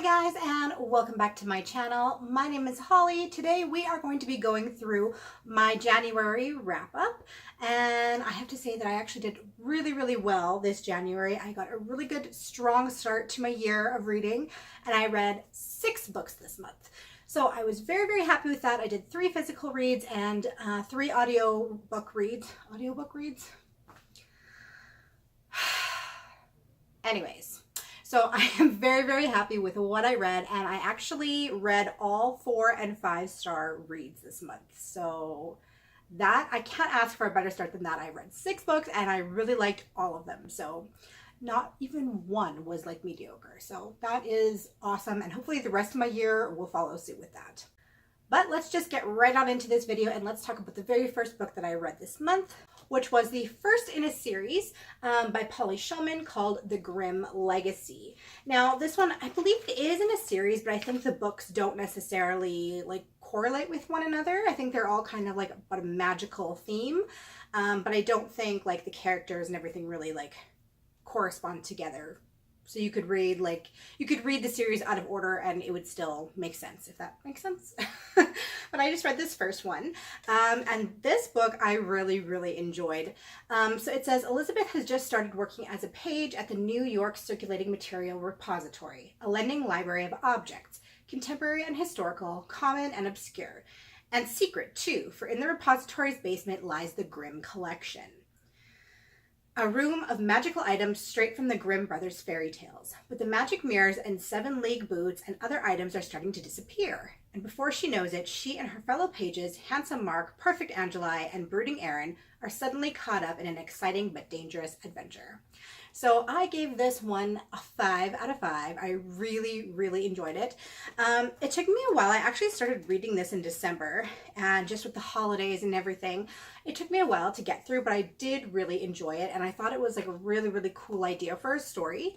Hi guys, and welcome back to my channel. My name is Holly. Today we are going to be going through my January wrap up, and I have to say that I actually did really well this January. I got a really good strong start to my year of reading, and I read 6 books this month. So I was very happy with that. I did 3 physical reads and 3 audiobook reads. Anyways, so I am very happy with what I read, and I actually read all 4 and 5-star reads this month. So that, I can't ask for a better start than that. I read 6 books and I really liked all of them. So not even one was like mediocre. So that is awesome, and hopefully the rest of my year will follow suit with that. But let's just get right on into this video and let's talk about the very first book that I read this month, which was the first in a series by Polly Shulman called The Grimm Legacy. Now, this one, I believe it is in a series, but I think the books don't necessarily like correlate with one another. I think they're all kind of like about a magical theme, but I don't think like the characters and everything really like correspond together. So you could read the series out of order and it would still make sense, if that makes sense. But I just read this first one. And this book I really enjoyed. So it says, Elizabeth has just started working as a page at the New York Circulating Material Repository, a lending library of objects, contemporary and historical, common and obscure. And secret too, for in the repository's basement lies the Grimm collection. A room of magical items straight from the Grimm brothers' fairy tales. But the magic mirrors and 7-league boots and other items are starting to disappear. And before she knows it, she and her fellow pages, Handsome Mark, Perfect Angeli, and Brooding Aaron, are suddenly caught up in an exciting but dangerous adventure. So I gave this one a 5 out of 5. I really enjoyed it. It took me a while. I actually started reading this in December, and just with the holidays and everything, it took me a while to get through, but I did really enjoy it, and I thought it was like a really cool idea for a story.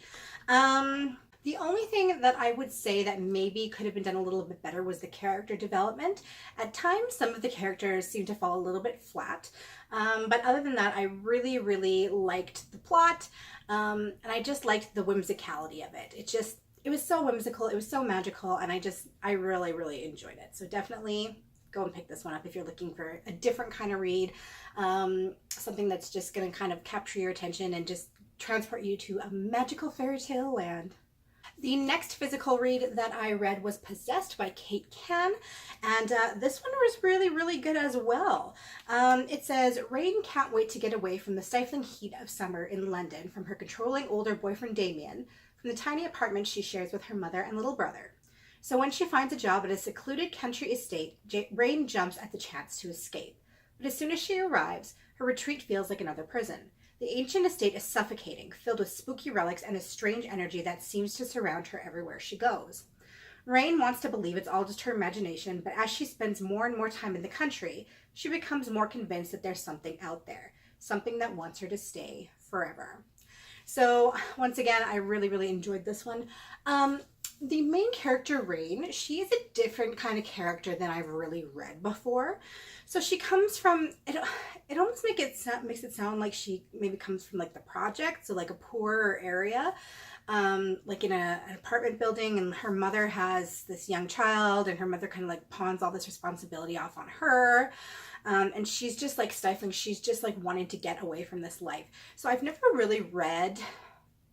The only thing that I would say that maybe could have been done a little bit better was the character development. At times, some of the characters seem to fall a little bit flat. But other than that, I really liked the plot. And I just liked the whimsicality of it. It was so whimsical, it was so magical, and I really enjoyed it. So definitely go and pick this one up if you're looking for a different kind of read. Something that's just going to kind of capture your attention and just transport you to a magical fairy tale land. The next physical read that I read was Possessed by Kate Can, and this one was really good as well. It says, Rain can't wait to get away from the stifling heat of summer in London, from her controlling older boyfriend Damien, from the tiny apartment she shares with her mother and little brother. So when she finds a job at a secluded country estate, Rain jumps at the chance to escape. But as soon as she arrives, her retreat feels like another prison. The ancient estate is suffocating, filled with spooky relics and a strange energy that seems to surround her everywhere she goes. Rain wants to believe it's all just her imagination, but as she spends more and more time in the country, she becomes more convinced that there's something out there, something that wants her to stay forever. So once again, I really enjoyed this one. The main character, Rain, she is a different kind of character than I've really read before. So she comes from, it almost makes it sound like she maybe comes from like the project, so like a poorer area, like in an apartment building, and her mother has this young child, and her mother kind of like pawns all this responsibility off on her. And she's just like stifling, she's just like wanting to get away from this life. So I've never really read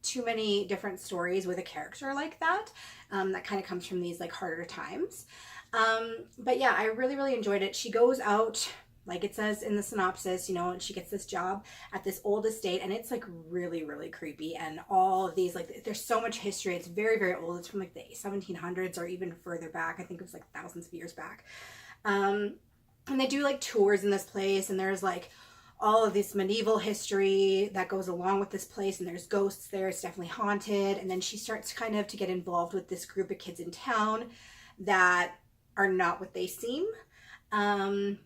too many different stories with a character like that, that kind of comes from these like harder times. But yeah, I really enjoyed it. She goes out, like it says in the synopsis, you know, and she gets this job at this old estate, and it's like really creepy, and all of these, like, there's so much history. It's very old. It's from like the 1700s or even further back. I think it was like thousands of years back. And they do like tours in this place, and there's like all of this medieval history that goes along with this place, and there's ghosts there. It's definitely haunted. And then she starts kind of to get involved with this group of kids in town that are not what they seem, and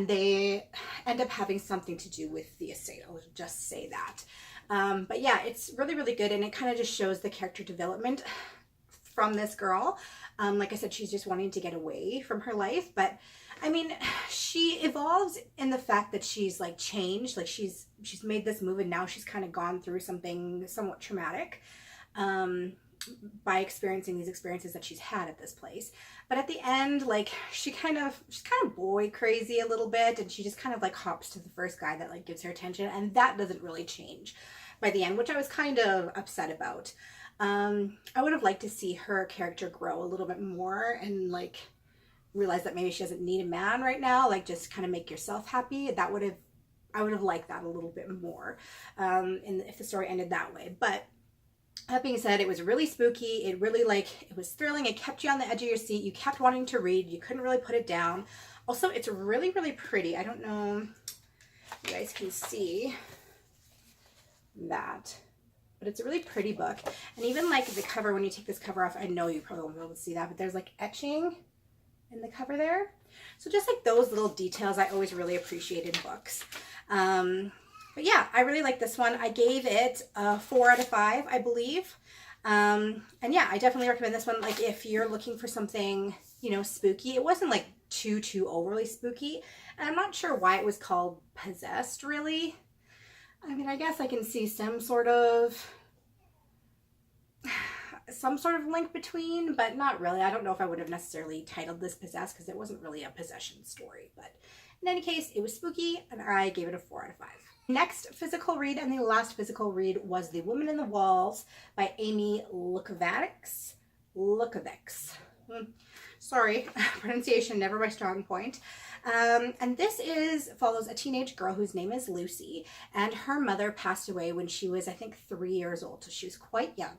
they end up having something to do with the estate. I'll just say that. But yeah, it's really good, and it kind of just shows the character development from this girl. Like I said, she's just wanting to get away from her life, but I mean, she evolves in the fact that she's like changed, like she's made this move, and now she's kind of gone through something somewhat traumatic. by experiencing these experiences that she's had at this place. But at the end, like she's kind of boy crazy a little bit, and she just kind of like hops to the first guy that like gives her attention, and that doesn't really change by the end, which I was kind of upset about. I would have liked to see her character grow a little bit more and like realize that maybe she doesn't need a man right now, like just kind of make yourself happy. I would have liked that a little bit more, if the story ended that way. But that being said, it was really spooky. It really it was thrilling. It kept you on the edge of your seat. You kept wanting to read. You couldn't really put it down. Also, it's really, really pretty. I don't know if you guys can see that, but it's a really pretty book. And even like the cover, when you take this cover off, I know you probably won't be able to see that, but there's like etching in the cover there. So just like those little details I always really appreciate in books. But yeah, I really like this one. I gave it a 4 out of 5, I believe. And yeah, I definitely recommend this one. Like if you're looking for something, you know, spooky. It wasn't like too overly spooky. And I'm not sure why it was called Possessed, really. I mean, I guess I can see some sort of link between, but not really. I don't know if I would have necessarily titled this Possessed because it wasn't really a possession story. But in any case, it was spooky and I gave it a 4 out of 5. Next physical read, and the last physical read, was The Woman in the Walls by Amy Lukovacs. Sorry, pronunciation, never my strong point. And this follows a teenage girl whose name is Lucy, and her mother passed away when she was, I think, 3 years old, so she was quite young.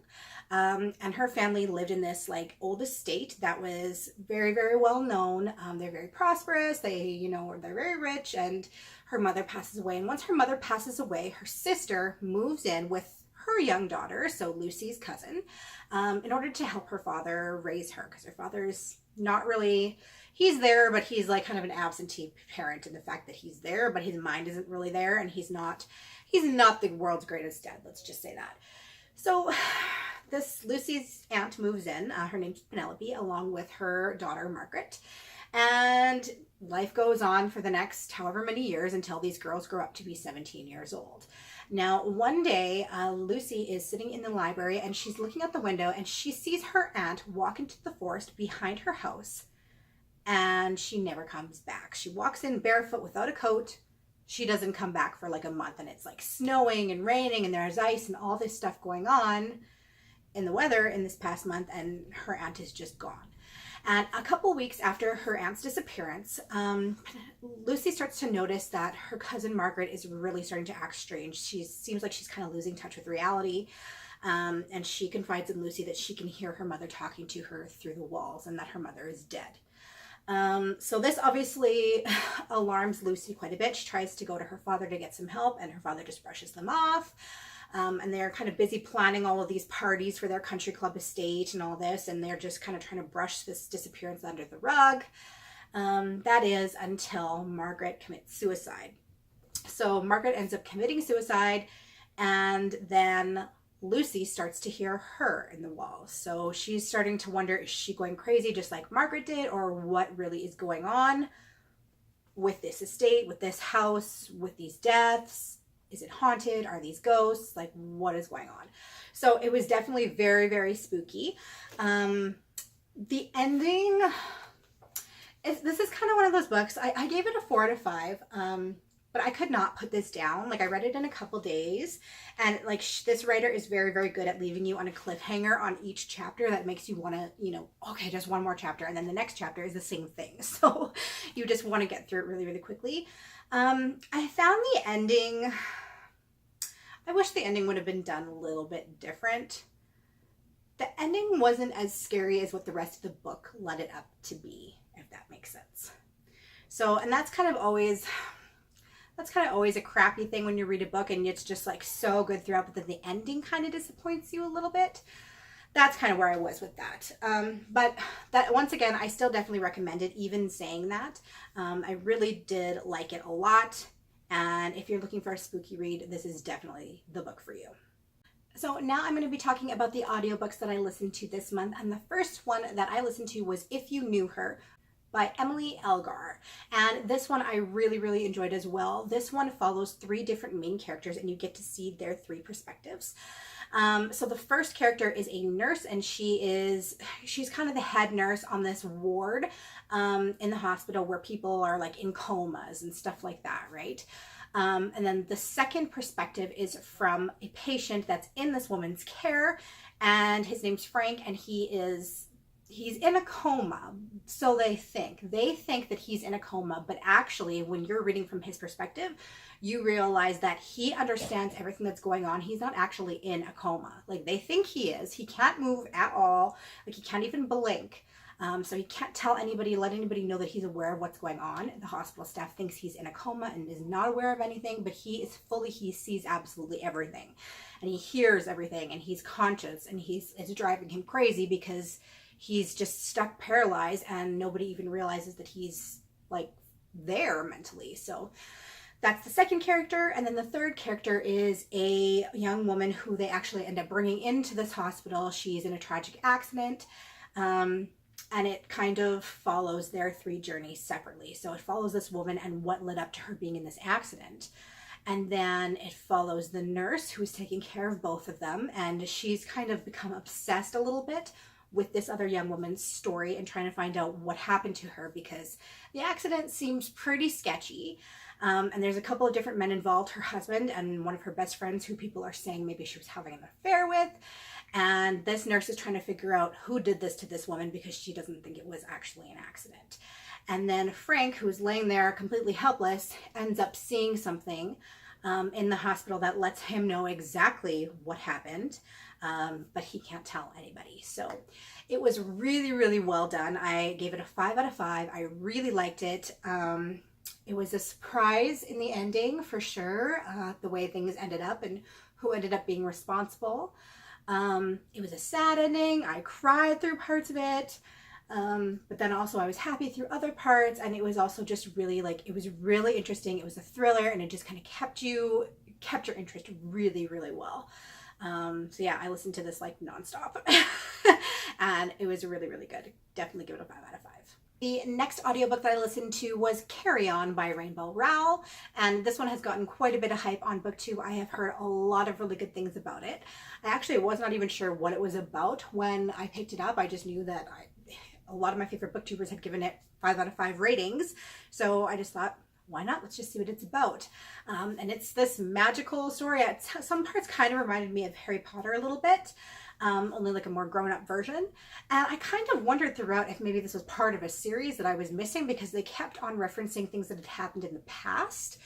And her family lived in this like old estate that was very, very well known. They're very prosperous. They're very rich, and her mother passes away. And once her mother passes away, her sister moves in with her young daughter, so Lucy's cousin, in order to help her father raise her, because her father's not really, he's there, but he's like kind of an absentee parent in the fact that he's there, but his mind isn't really there, and he's not the world's greatest dad, let's just say that. So this Lucy's aunt moves in, her name's Penelope, along with her daughter Margaret, and life goes on for the next however many years until these girls grow up to be 17 years old. Now, one day, Lucy is sitting in the library and she's looking out the window and she sees her aunt walk into the forest behind her house, and she never comes back. She walks in barefoot without a coat. She doesn't come back for like a month, and it's like snowing and raining and there's ice and all this stuff going on in the weather in this past month, and her aunt is just gone. And a couple weeks after her aunt's disappearance, Lucy starts to notice that her cousin Margaret is really starting to act strange. She seems like she's kind of losing touch with reality. And she confides in Lucy that she can hear her mother talking to her through the walls and that her mother is dead. So this obviously alarms Lucy quite a bit. She tries to go to her father to get some help, and her father just brushes them off. And they're kind of busy planning all of these parties for their country club estate and all this, and they're just kind of trying to brush this disappearance under the rug. That is until Margaret commits suicide. So Margaret ends up committing suicide, and then Lucy starts to hear her in the walls. So she's starting to wonder, is she going crazy just like Margaret did, or what really is going on with this estate, with this house, with these deaths? Is it haunted? Are these ghosts? Like, what is going on? So it was definitely very, very spooky. The ending, this is kind of one of those books. I gave it a 4 out of 5, but I could not put this down. Like, I read it in a couple days, and like this writer is very, very good at leaving you on a cliffhanger on each chapter that makes you want to, okay, just one more chapter, and then the next chapter is the same thing. So you just want to get through it really, really quickly. I found the ending, I wish the ending would have been done a little bit different. The ending wasn't as scary as what the rest of the book led it up to be, if that makes sense. So, and that's kind of always a crappy thing when you read a book and it's just like so good throughout, but then the ending kind of disappoints you a little bit. That's kind of where I was with that. But that, once again, I still definitely recommend it, even saying that. I really did like it a lot. And if you're looking for a spooky read, this is definitely the book for you. So now I'm going to be talking about the audiobooks that I listened to this month. And the first one that I listened to was If You Knew Her by Emily Elgar. And this one I really, really enjoyed as well. This one follows 3 different main characters and you get to see their 3 perspectives. So the first character is a nurse, and she's kind of the head nurse on this ward in the hospital where people are like in comas and stuff like that, right? And then the second perspective is from a patient that's in this woman's care, and his name's Frank, and he's in a coma. So they think that he's in a coma, but actually when you're reading from his perspective, you realize that he understands everything that's going on. He's not actually in a coma. Like they think he is. He can't move at all. Like he can't even blink. So he can't tell anybody, let anybody know that he's aware of what's going on. The hospital staff thinks he's in a coma and is not aware of anything, but he sees absolutely everything. And he hears everything, and he's conscious, and it's driving him crazy because he's just stuck paralyzed, and nobody even realizes that he's like there mentally. So that's the second character. And then the third character is a young woman who they actually end up bringing into this hospital. She's in a tragic accident. And it kind of follows their three journeys separately. So it follows this woman and what led up to her being in this accident. And then it follows the nurse who's taking care of both of them. And she's kind of become obsessed a little bit with this other young woman's story and trying to find out what happened to her, because the accident seems pretty sketchy. And there's a couple of different men involved, her husband and one of her best friends who people are saying maybe she was having an affair with. And this nurse is trying to figure out who did this to this woman because she doesn't think it was actually an accident. And then Frank, who's laying there completely helpless, ends up seeing something in the hospital that lets him know exactly what happened, but he can't tell anybody. So it was really, really well done. I gave it a 5 out of 5. I really liked it. It was a surprise in the ending for sure, the way things ended up and who ended up being responsible. It was a sad ending. I cried through parts of it. But then also I was happy through other parts, and it was also just really it was really interesting. It was a thriller, and it just kind of kept your interest really, really well. So yeah, I listened to this like nonstop and it was really, really good. Definitely give it a 5 out of 5. The next audiobook that I listened to was Carry On by Rainbow Rowell, and this one has gotten quite a bit of hype on BookTube. I have heard a lot of really good things about it. I actually was not even sure what it was about when I picked it up. I just knew that a lot of my favorite booktubers had given it 5 out of 5 ratings, so I just thought, why not? Let's just see what it's about. And it's this magical story. Some parts kind of reminded me of Harry Potter a little bit. Only like a more grown-up version. And I kind of wondered throughout if maybe this was part of a series that I was missing, because they kept on referencing things that had happened in the past,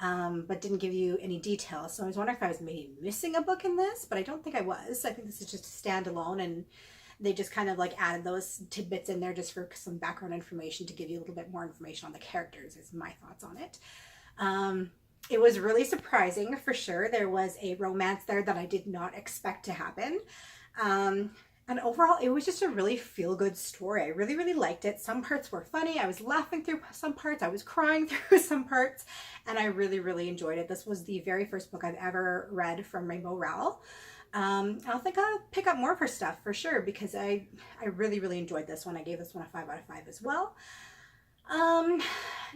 but didn't give you any details. So I was wondering if I was maybe missing a book in this, but I don't think I was. I think this is just a standalone, and they just kind of like added those tidbits in there just for some background information to give you a little bit more information on the characters, is my thoughts on it. It was really surprising for sure. There was a romance there that I did not expect to happen. And overall, it was just a really feel-good story. I really, really liked it. Some parts were funny. I was laughing through some parts. I was crying through some parts. And I really, really enjoyed it. This was the very first book I've ever read from Rainbow Rowell. I think I'll pick up more of her stuff for sure, because I really, really enjoyed this one. I gave this one a 5 out of 5 as well.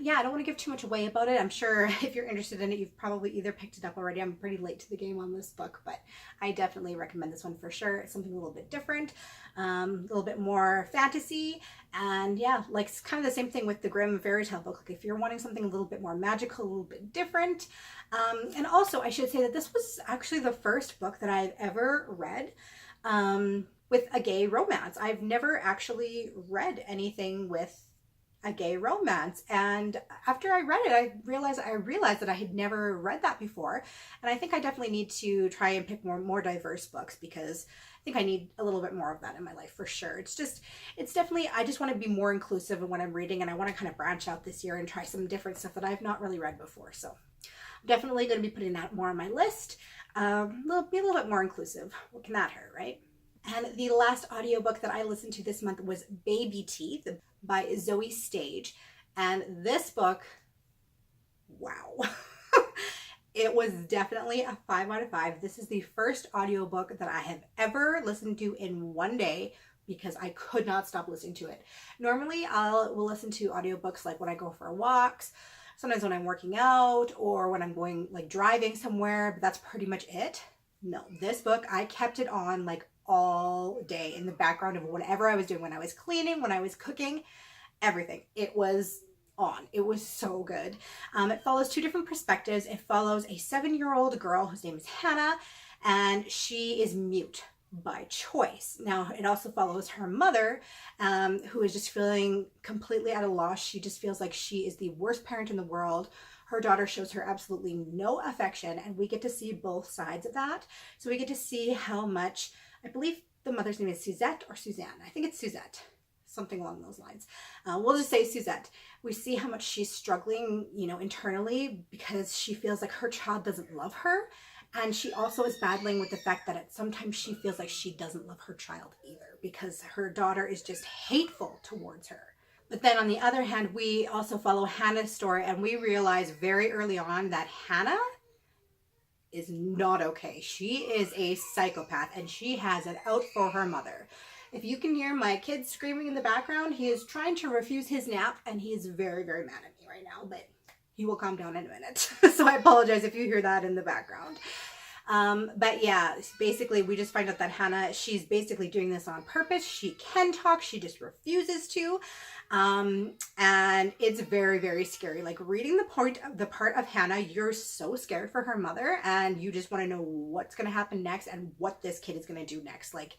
Yeah, I don't want to give too much away about it. I'm sure if you're interested in it, you've probably either picked it up already. I'm pretty late to the game on this book, but I definitely recommend this one for sure. It's something a little bit different, a little bit more fantasy, and yeah, like it's kind of the same thing with the Grimm fairy tale book. Like if you're wanting something a little bit more magical, a little bit different. And also I should say that this was actually the first book that I've ever read, with a gay romance. I've never actually read anything with a gay romance, and after I read it, I realized that I had never read that before, and I think I definitely need to try and pick more diverse books, because I think I need a little bit more of that in my life for sure. It's definitely, I just want to be more inclusive in what I'm reading, and I want to kind of branch out this year and try some different stuff that I've not really read before. So I'm definitely going to be putting that more on my list. Be a little bit more inclusive. What can that hurt, right? And the last audiobook that I listened to this month was Baby Teeth by Zoe Stage. And this book, wow. It was definitely a 5 out of 5. This is the first audiobook that I have ever listened to in one day, because I could not stop listening to it. Normally will listen to audiobooks like when I go for walks, sometimes when I'm working out, or when I'm going like driving somewhere, but that's pretty much it. No, this book, I kept it on like all day in the background of whatever I was doing, when I was cleaning, when I was cooking, everything. It was on. It was so good. It follows two different perspectives. It follows a 7-year-old girl whose name is Hannah, and she is mute by choice. Now, it also follows her mother, who is just feeling completely at a loss. She just feels like she is the worst parent in the world. Her daughter shows her absolutely no affection, and we get to see both sides of that. So we get to see how much, I believe the mother's name is Suzette or Suzanne. I think it's Suzette, something along those lines. We'll just say Suzette. We see how much she's struggling, internally, because she feels like her child doesn't love her. And she also is battling with the fact that sometimes she feels like she doesn't love her child either, because her daughter is just hateful towards her. But then on the other hand, we also follow Hannah's story, and we realize very early on that Hannah is not okay. She is a psychopath, and she has it out for her mother. If you can hear my kid screaming in the background, he is trying to refuse his nap, and he is very, very mad at me right now, but he will calm down in a minute. So I apologize if you hear that in the background. But yeah, basically we just find out that Hannah, she's basically doing this on purpose. She can talk, she just refuses to. And it's very, very scary. Like, reading the part of Hannah, you're so scared for her mother, and you just want to know what's going to happen next and what this kid is going to do next. Like,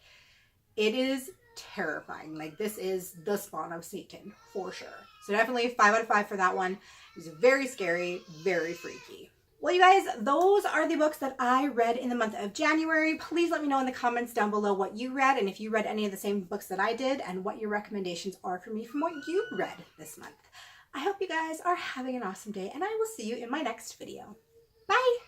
it is terrifying. Like, this is the spawn of Satan for sure. So definitely 5 out of 5 for that one. It was very scary, very freaky. Well, you guys, those are the books that I read in the month of January. Please let me know in the comments down below what you read, and if you read any of the same books that I did, and what your recommendations are for me from what you read this month. I hope you guys are having an awesome day, and I will see you in my next video. Bye!